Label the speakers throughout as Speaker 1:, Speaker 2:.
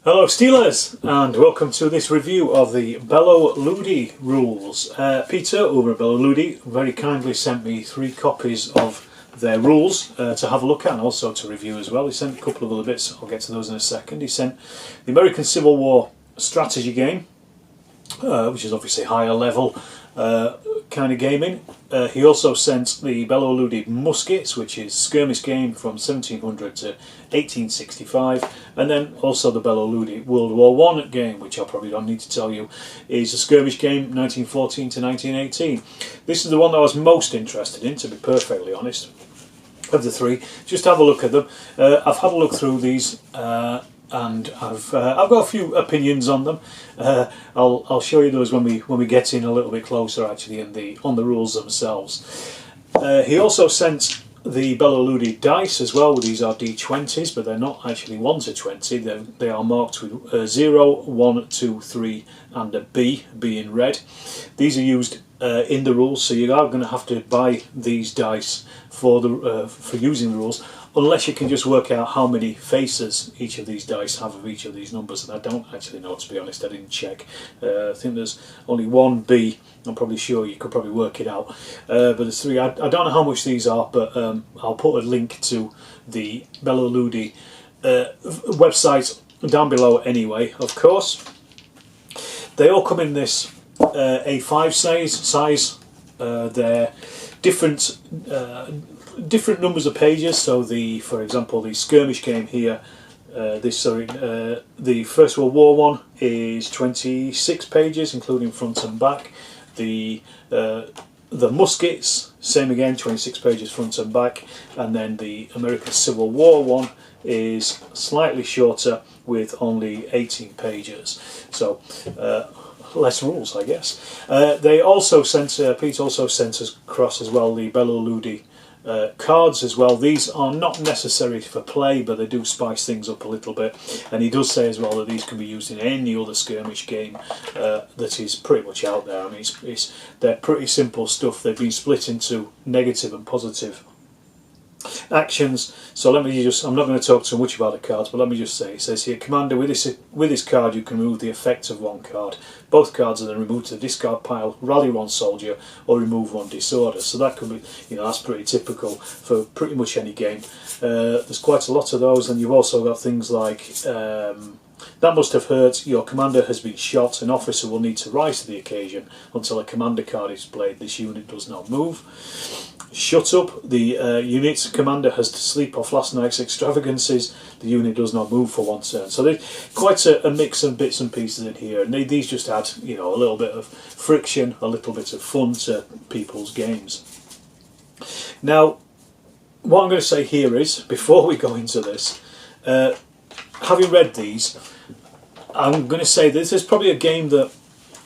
Speaker 1: Hello Steelers, and welcome to this review of the Bello Ludi rules. Peter over at Bello Ludi very kindly sent me 3 copies of their rules to have a look at and also to review as well. He sent a couple of other bits, I'll get to those in a second. He sent the American Civil War strategy game, which is obviously higher level kind of gaming. He also sent the Bello Ludi Muskets, which is skirmish game from 1700 to 1865, and then also the Bello Ludi World War I game, which I probably don't need to tell you is a skirmish game 1914 to 1918. This is the one that I was most interested in, to be perfectly honest, of the 3. Just have a look at them. I've had a look through these and I've got a few opinions on them. I'll show you those when we get in a little bit closer, actually, on the rules themselves. He also sent the Bello Ludi dice as well. These are D20s, but they're not actually 1 to 20. They are marked with 0, 1, 2, 3 and a B in red. These are used in the rules, so you are going to have to buy these dice for using the rules, unless you can just work out how many faces each of these dice have of each of these numbers, and I don't actually know, to be honest. I didn't check. I think there's only 1 B. I'm probably sure you could probably work it out, but there's 3. I don't know how much these are, but I'll put a link to the Bello Ludi website down below anyway, of course. They all come in this A5 size. They're different numbers of pages. So for example, the skirmish game here, the First World War one is 26 pages, including front and back. The muskets, same again, 26 pages front and back, and then the American Civil War one is slightly shorter with only 18 pages. So less rules, I guess. They also sent Pete also sent us across as well the Bello Ludi cards as well. These are not necessary for play, but they do spice things up a little bit, and he does say as well that these can be used in any other skirmish game that is pretty much out there. I mean, they're pretty simple stuff. They've been split into negative and positive actions. So let me just, I'm not going to talk too much about the cards, but let me just say, it says here, Commander, with this card you can remove the effect of 1 card. Both cards are then removed to the discard pile, rally 1 soldier, or remove 1 disorder. So that could be, that's pretty typical for pretty much any game. There's quite a lot of those, and you've also got things like that must have hurt, your commander has been shot, an officer will need to rise to the occasion. Until a commander card is played, this unit does not move. Shut up, the unit's commander has to sleep off last night's extravagances, the unit does not move for 1 turn. So there's quite a mix of bits and pieces in here, and these just add, a little bit of friction, a little bit of fun to people's games. Now, what I'm going to say here is, before we go into this, having read these, I'm going to say this is probably a game that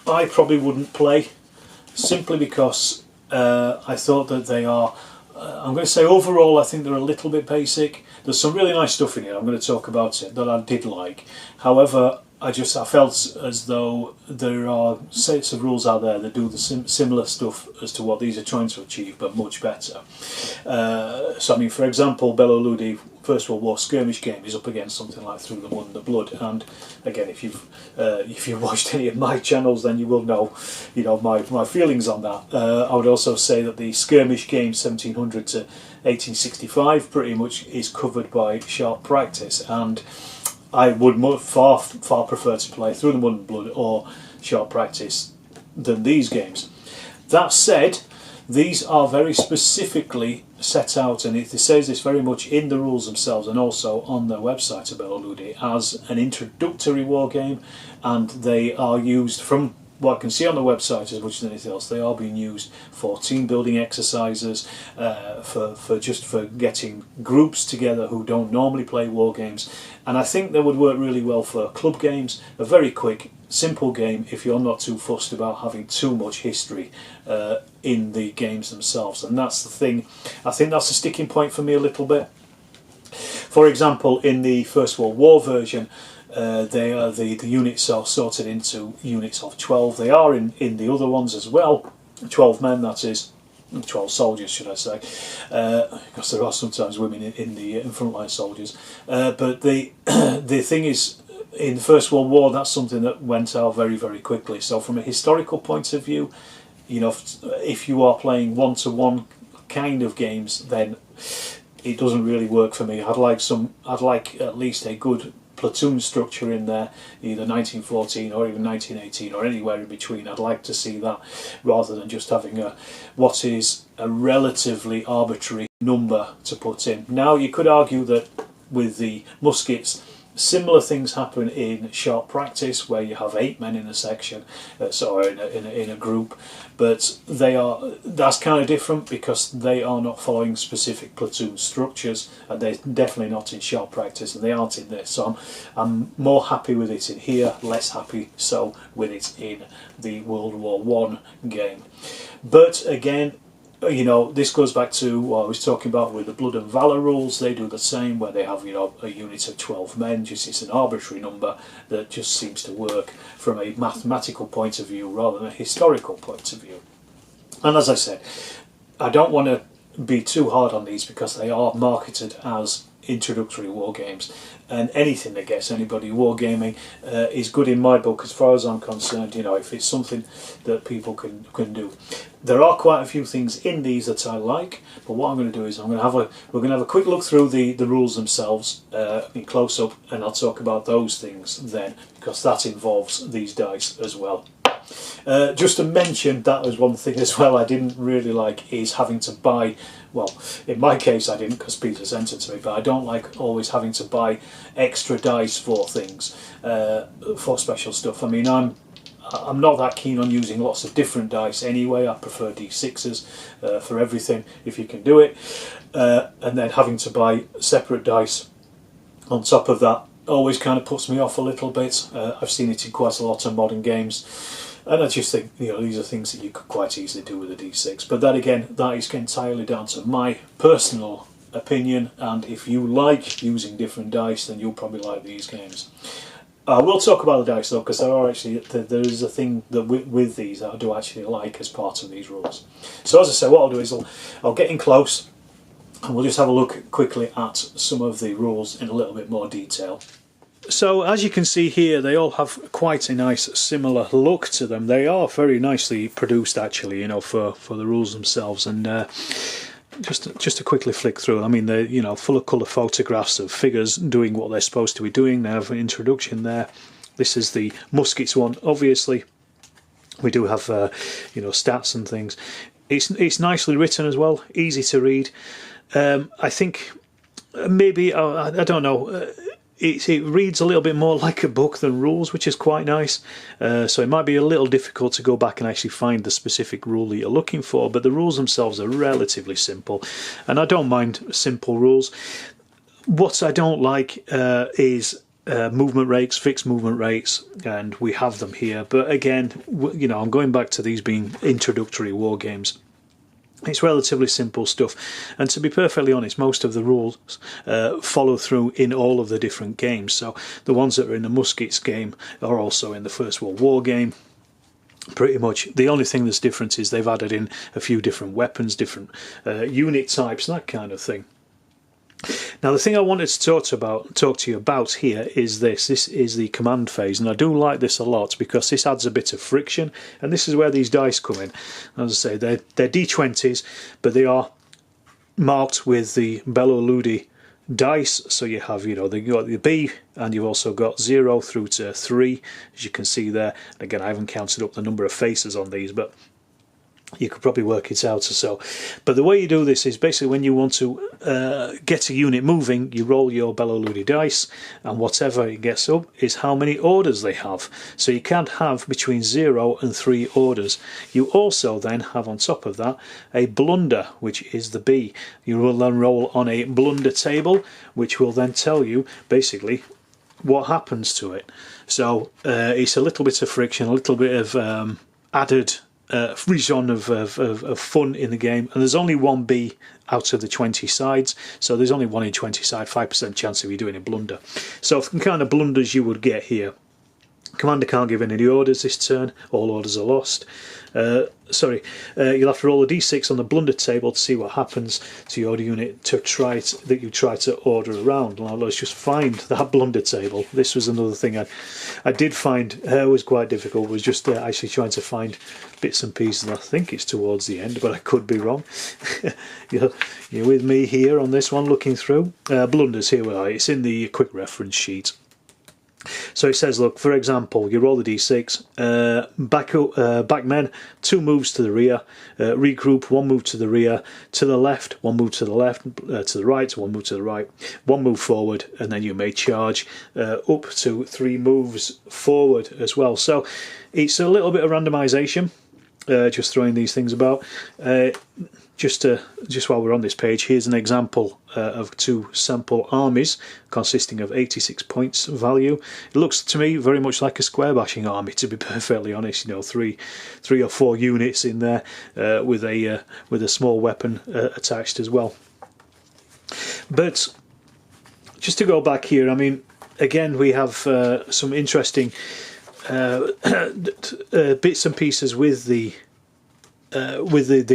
Speaker 1: I probably wouldn't play, simply because I thought that they are, I'm going to say overall I think they're a little bit basic. There's some really nice stuff in here, I'm going to talk about it, that I did like. However, I felt as though there are sets of rules out there that do the similar stuff as to what these are trying to achieve, but much better. So I mean, for example, Bello Ludi First World War skirmish game is up against something like Through the Mud and the Blood, and again, if you've watched any of my channels, then you will know, my feelings on that. I would also say that the skirmish game 1700 to 1865 pretty much is covered by sharp practice, and I would far prefer to play Through the Mud and Blood or sharp practice than these games. That said, these are very specifically set out, and it says this very much in the rules themselves and also on their website of Bello Ludi, as an introductory war game, and they are used, from what I can see on the website as much as anything else, they are being used for team building exercises, for getting groups together who don't normally play war games, and I think they would work really well for club games. A very quick, simple game if you're not too fussed about having too much history in the games themselves, and that's the thing. I think that's a sticking point for me a little bit. For example, in the First World War version, the units are sorted into units of 12. They are in the other ones as well, 12 men, that is, 12 soldiers should I say, because there are sometimes women in frontline soldiers, but the thing is, in the First World War, that's something that went out very, very quickly. So from a historical point of view, you know, if you are playing one-to-one kind of games, then it doesn't really work for me. I'd like at least a good platoon structure in there, either 1914 or even 1918 or anywhere in between. I'd like to see that, rather than just having what is a relatively arbitrary number to put in. Now, you could argue that with the muskets, similar things happen in sharp practice, where you have 8 men in a section, in a group, but that's kind of different because they are not following specific platoon structures, and they're definitely not in sharp practice, and they aren't in this. So I'm more happy with it in here, less happy so with it in the World War One game. But again, you know, this goes back to what I was talking about with the Blood and Valour rules. They do the same, where they have, you know, a unit of 12 men. Just, it's an arbitrary number that just seems to work from a mathematical point of view rather than a historical point of view. And as I said, I don't want to be too hard on these because they are marketed as introductory war games, and anything that gets anybody wargaming is good in my book, as far as I'm concerned. You know, if it's something that people can do. There are quite a few things in these that I like, but what I'm going to do is we're going to have a quick look through the rules themselves in close up, and I'll talk about those things then, because that involves these dice as well. Just to mention, that was one thing as well I didn't really like, is having to buy, well, in my case I didn't because Peter sent it to me, but I don't like always having to buy extra dice for things, for special stuff. I mean, I'm not that keen on using lots of different dice anyway. I prefer D6s for everything, if you can do it, and then having to buy separate dice on top of that always kind of puts me off a little bit. I've seen it in quite a lot of modern games, and I just think, you know, these are things that you could quite easily do with a D6. But that, again, that is entirely down to my personal opinion, and if you like using different dice, then you'll probably like these games. We'll talk about the dice though, because there is a thing that with these that I do actually like as part of these rules. So as I say, what I'll do is I'll get in close, and we'll just have a look quickly at some of the rules in a little bit more detail. So as you can see here, they all have quite a nice similar look to them. They are very nicely produced, actually, you know, for the rules themselves. And just to quickly flick through, I mean, they're, you know, full of colour photographs of figures doing what they're supposed to be doing. They have an introduction there. This is the muskets one, obviously. We do have you know, stats and things. It's nicely written as well, easy to read. I think maybe, I don't know, it reads a little bit more like a book than rules, which is quite nice. So it might be a little difficult to go back and actually find the specific rule that you're looking for, but the rules themselves are relatively simple, and I don't mind simple rules. What I don't like is movement rates, fixed movement rates, and we have them here. But again, you know, I'm going back to these being introductory war games. It's relatively simple stuff, and to be perfectly honest, most of the rules follow through in all of the different games. So the ones that are in the muskets game are also in the First World War game. Pretty much the only thing that's different is they've added in a few different weapons, different unit types, that kind of thing. Now, the thing I wanted to talk to you about here is this. This is the command phase, and I do like this a lot because this adds a bit of friction, and this is where these dice come in. As I say, they're D20s, but they are marked with the Bello Ludi dice. So you have, you know, you've got the B, and you've also got 0 through to 3, as you can see there. Again, I haven't counted up the number of faces on these, but you could probably work it out or so. But the way you do this is basically when you want to get a unit moving, you roll your Bello Ludi dice, and whatever it gets up is how many orders they have. So you can't have between 0 and 3 orders. You also then have on top of that a blunder, which is the B. You will then roll on a blunder table, which will then tell you basically what happens to it. So it's a little bit of friction, a little bit of added frisson of fun in the game, and there's only one B out of the 20 sides, so there's only 1 in 20 side, 5% chance of you doing a blunder. So the kind of blunders you would get here Commander can't give any orders this turn, all orders are lost. You'll have to roll a d6 on the blunder table to see what happens to your unit that you try to order around. Now let's just find that blunder table. This was another thing I did find was quite difficult, was just actually trying to find bits and pieces. I think it's towards the end, but I could be wrong. You're with me here on this one, looking through. Blunders, here we are. It's in the quick reference sheet. So it says, look, for example, you roll the d6, back men, 2 moves to the rear, regroup, 1 move to the rear, to the left, 1 move to the left, to the right, 1 move to the right, 1 move forward, and then you may charge up to 3 moves forward as well. So it's a little bit of randomisation, just throwing these things about. Just while we're on this page, here's an example of 2 sample armies consisting of 86 points value. It looks to me very much like a square bashing army, to be perfectly honest. You know, three or 4 units in there with a small weapon attached as well. But just to go back here, I mean, again, we have some interesting bits and pieces with the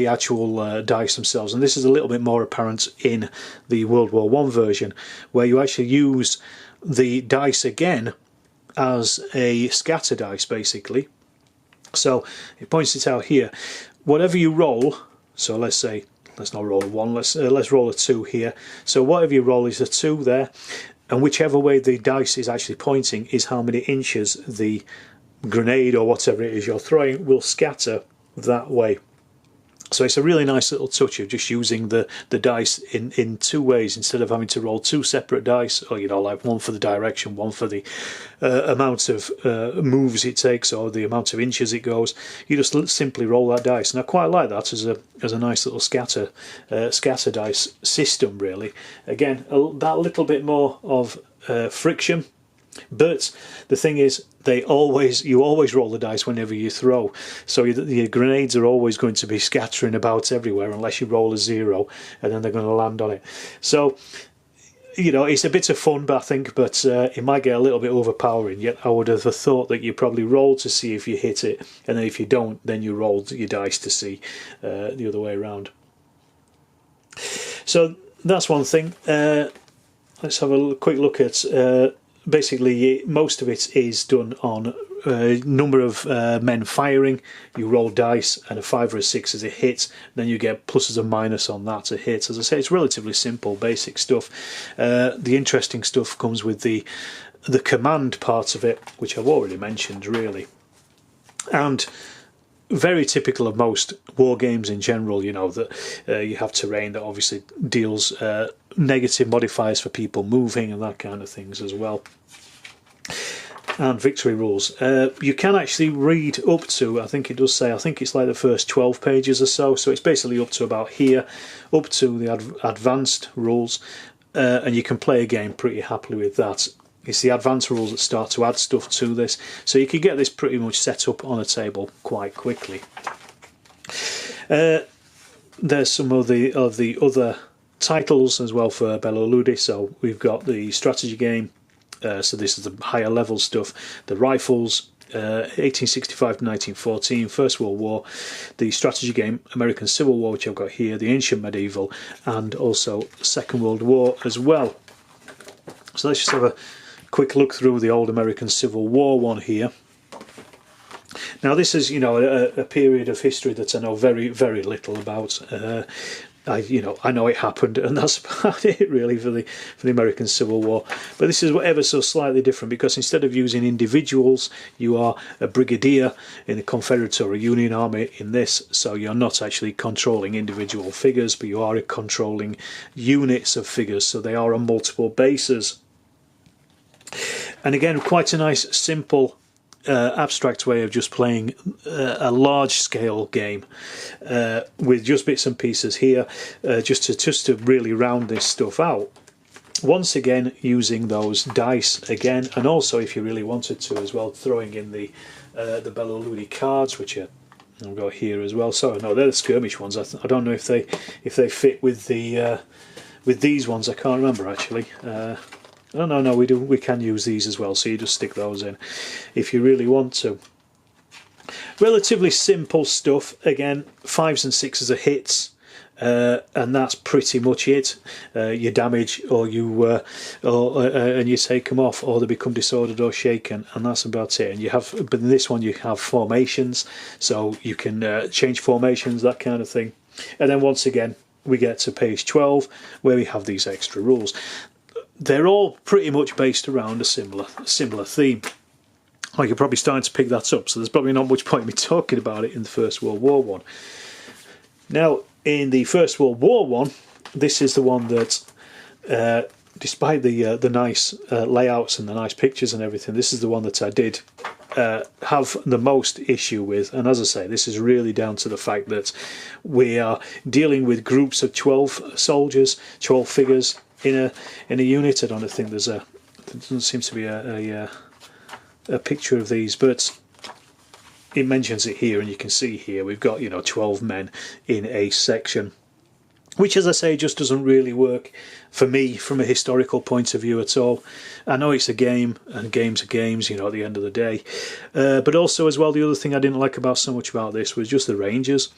Speaker 1: actual dice themselves, and this is a little bit more apparent in the World War I version, where you actually use the dice again as a scatter dice, basically. So it points it out here. Whatever you roll, so let's not roll a 1, let's roll a 2 here. So whatever you roll is a 2 there, and whichever way the dice is actually pointing is how many inches the grenade or whatever it is you're throwing will scatter that way. So it's a really nice little touch of just using the dice in 2 ways, instead of having to roll 2 separate dice, or like 1 for the direction, 1 for the amount of moves it takes or the amount of inches it goes. You just simply roll that dice, and I quite like that as a nice little scatter dice system, really. Again, that little bit more of friction. But the thing is, you always roll the dice whenever you throw, so your grenades are always going to be scattering about everywhere unless you roll a 0, and then they're going to land on it. So, you know, it's a bit of fun, but it might get a little bit overpowering. Yet I would have thought that you probably roll to see if you hit it, and then if you don't, then you roll your dice to see the other way around. So that's one thing. Let's have a quick look at. Basically, most of it is done on number of men firing. You roll dice, and a 5 or a 6 is a hit. Then you get pluses and minuses on that to hit. As I say, it's relatively simple, basic stuff. The interesting stuff comes with the command part of it, which I've already mentioned, really. And very typical of most war games in general, you know, that you have terrain that obviously deals negative modifiers for people moving and that kind of things as well. And victory rules. You can actually read up to, I think it's like the first 12 pages or so, so it's basically up to about here, up to the advanced rules, and you can play a game pretty happily with that. It's the advanced rules that start to add stuff to this, so you can get this pretty much set up on a table quite quickly. There's some of the other titles as well for Bello Ludi. So we've got the strategy game, so this is the higher level stuff, the rifles, 1865 to 1914, First World War, the strategy game American Civil War, which I've got here, the Ancient Medieval, and also Second World War as well. So let's just have a quick look through the old American Civil War one here. Now this is, you know, a period of history that I know very, very little about. I know it happened, and that's about it really for the American Civil War. But this is ever so slightly different, because instead of using individuals, you are a brigadier in the Confederate or a Union Army in this. So you're not actually controlling individual figures, but you are controlling units of figures. So they are on multiple bases. And again, quite a nice, simple, abstract way of just playing a large-scale game with just bits and pieces here, just to really round this stuff out. Once again, using those dice again, and also, if you really wanted to as well, throwing in the Bello Ludi cards, which I've got here as well. So no, they're the skirmish ones. I don't know if they fit with the with these ones. I can't remember actually. Oh no, we can use these as well, so you just stick those in if you really want to. Relatively simple stuff. Again, 5s and 6s are hits, and that's pretty much it. You damage, or you and you take them off, or they become disordered or shaken, and that's about it. And you have, but in this one you have formations, so you can change formations, that kind of thing. And then once again, we get to page 12, where we have these extra rules. They're all pretty much based around a similar theme. Well, you're probably starting to pick that up, so there's probably not much point in me talking about it in the First World War one. Now, in the First World War one, this is the one that, despite the nice layouts and the nice pictures and everything, this is the one that I did have the most issue with. And as I say, this is really down to the fact that we are dealing with groups of 12 soldiers, 12 figures in a unit. I don't think there doesn't seem to be a picture of these, but it mentions it here, and you can see here we've got 12 men in a section, which, as I say, just doesn't really work for me from a historical point of view at all. I know it's a game, and games are games, at the end of the day, but also as well, the other thing I didn't like so much about this was just the ranges.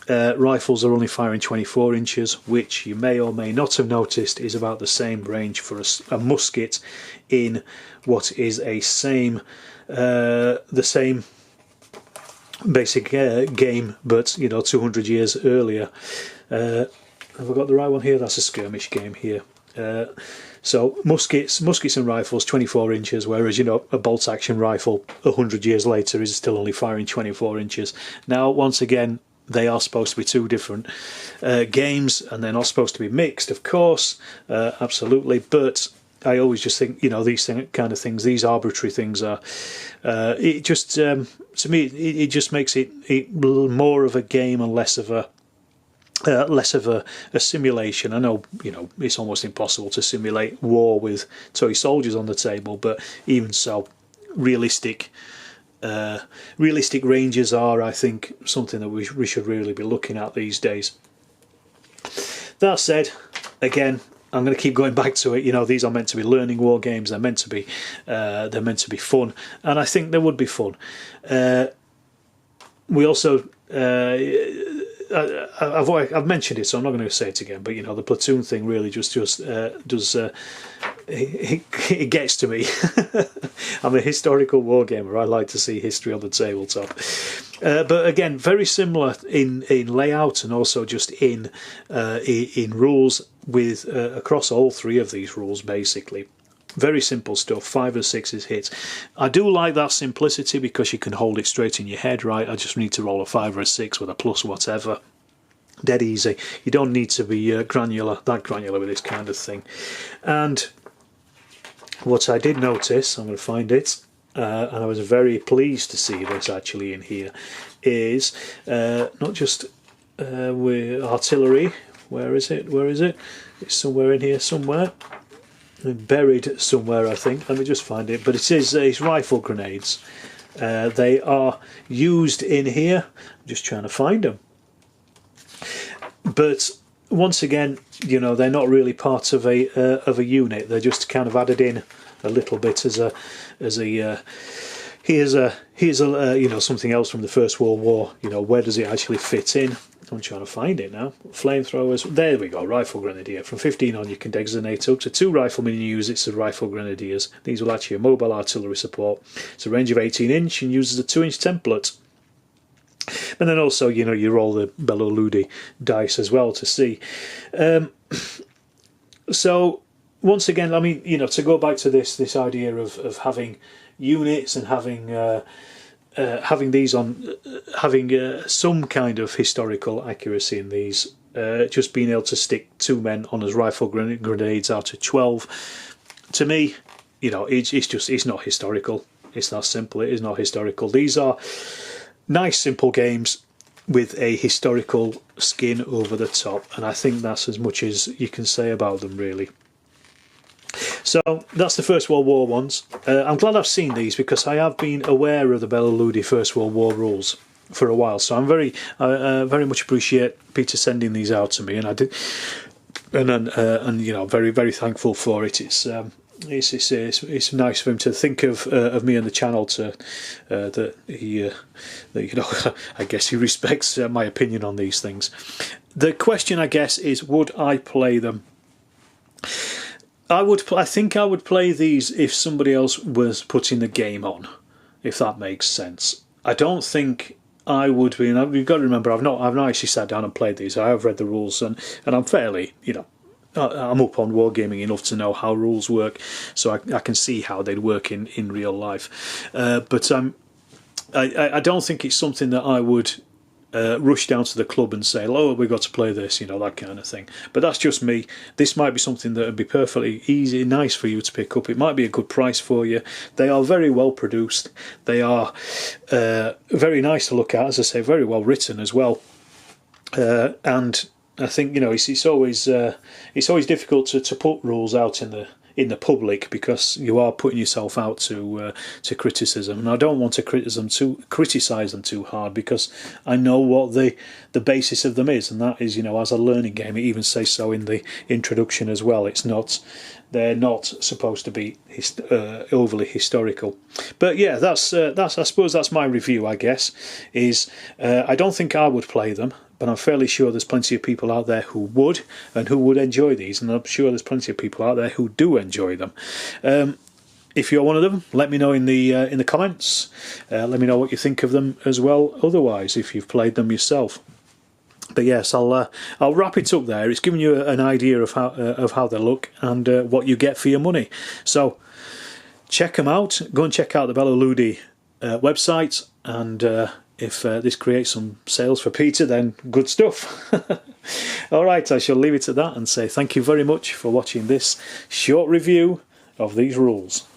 Speaker 1: Rifles are only firing 24 inches, which you may or may not have noticed is about the same range for a musket in what is the same basic game, but 200 years earlier. Have I got the right one here? That's a skirmish game here. So muskets and rifles 24 inches, whereas a bolt action rifle 100 years later is still only firing 24 inches. Now, once again, they are supposed to be two different games, and they're not supposed to be mixed, of course, absolutely, but I always just think, these kind of things, these arbitrary things are, it just, to me, it just makes it more of a game and less of a simulation. I know, it's almost impossible to simulate war with toy soldiers on the table, but even so, realistic ranges are, I think, something that we should really be looking at these days. That said, again, I'm going to keep going back to it. These are meant to be learning war games. They're meant to be fun, and I think they would be fun. We also, I've mentioned it, so I'm not going to say it again. But the platoon thing really just does it gets to me. I'm a historical war gamer. I like to see history on the tabletop. But again, very similar in layout, and also just in rules with across all three of these rules, basically. Very simple stuff. 5 and 6 hits. I do like that simplicity because you can hold it straight in your head, right? I just need to roll a 5 or a 6 with a plus whatever. Dead easy. You don't need to be that granular with this kind of thing. And what I did notice, I'm going to find it, and I was very pleased to see this actually in here, is not just with artillery. Where is it? It's somewhere in here somewhere. Buried somewhere, I think. Let me just find it. But it's rifle grenades. They are used in here. I'm just trying to find them. But once again, they're not really part of a unit. They're just kind of added in a little bit as a here's something else from the First World War. Where does it actually fit in? I'm trying to find it now. Flamethrowers. There we go. Rifle grenadier. From 15 on, you can designate up to 2 riflemen in units as rifle grenadiers. These will actually a mobile artillery support. It's a range of 18 inch and uses a 2-inch template. And then also, you roll the Bello Ludi dice as well to see. So once again, I mean, to go back to this idea of having units and having these on, having some kind of historical accuracy in these, just being able to stick 2 men on as rifle grenades out of 12, to me, it's not historical. It's that simple. It is not historical. These are nice, simple games with a historical skin over the top, and I think that's as much as you can say about them, really. So that's the First World War ones. I'm glad I've seen these because I have been aware of the Bello Ludi First World War rules for a while. So I'm very much appreciate Peter sending these out to me, and I did, and very very thankful for it. It's it's nice for him to think of me and the channel, to that he I guess he respects my opinion on these things. The question, I guess, is would I play them? I think I would play these if somebody else was putting the game on, if that makes sense. I don't think I would be, and you've got to remember, I've not actually sat down and played these. I have read the rules, and I'm fairly, I'm up on wargaming enough to know how rules work, so I can see how they'd work in real life. But I don't think it's something that I would rush down to the club and say, oh, we've got to play this, that kind of thing. But that's just me. This might be something that would be perfectly easy, nice for you to pick up. It might be a good price for you. They are very well produced. They are very nice to look at, as I say, very well written as well. And I think it's always difficult to put rules out in the public, because you are putting yourself out to criticism, and I don't want to criticise them too hard, because I know what the basis of them is, and that is as a learning game. It even says so in the introduction as well. They're not supposed to be overly historical. But yeah, that's I suppose that's my review, I guess, is I don't think I would play them, but I'm fairly sure there's plenty of people out there who would, and who would enjoy these, and I'm sure there's plenty of people out there who do enjoy them. If you're one of them, let me know in the comments. Let me know what you think of them as well. Otherwise, if you've played them yourself. But yes, I'll wrap it up there. It's giving you an idea of how they look and what you get for your money. So check them out. Go and check out the Bello Ludi website, and if this creates some sales for Peter, then good stuff. Alright, I shall leave it at that and say thank you very much for watching this short review of these rules.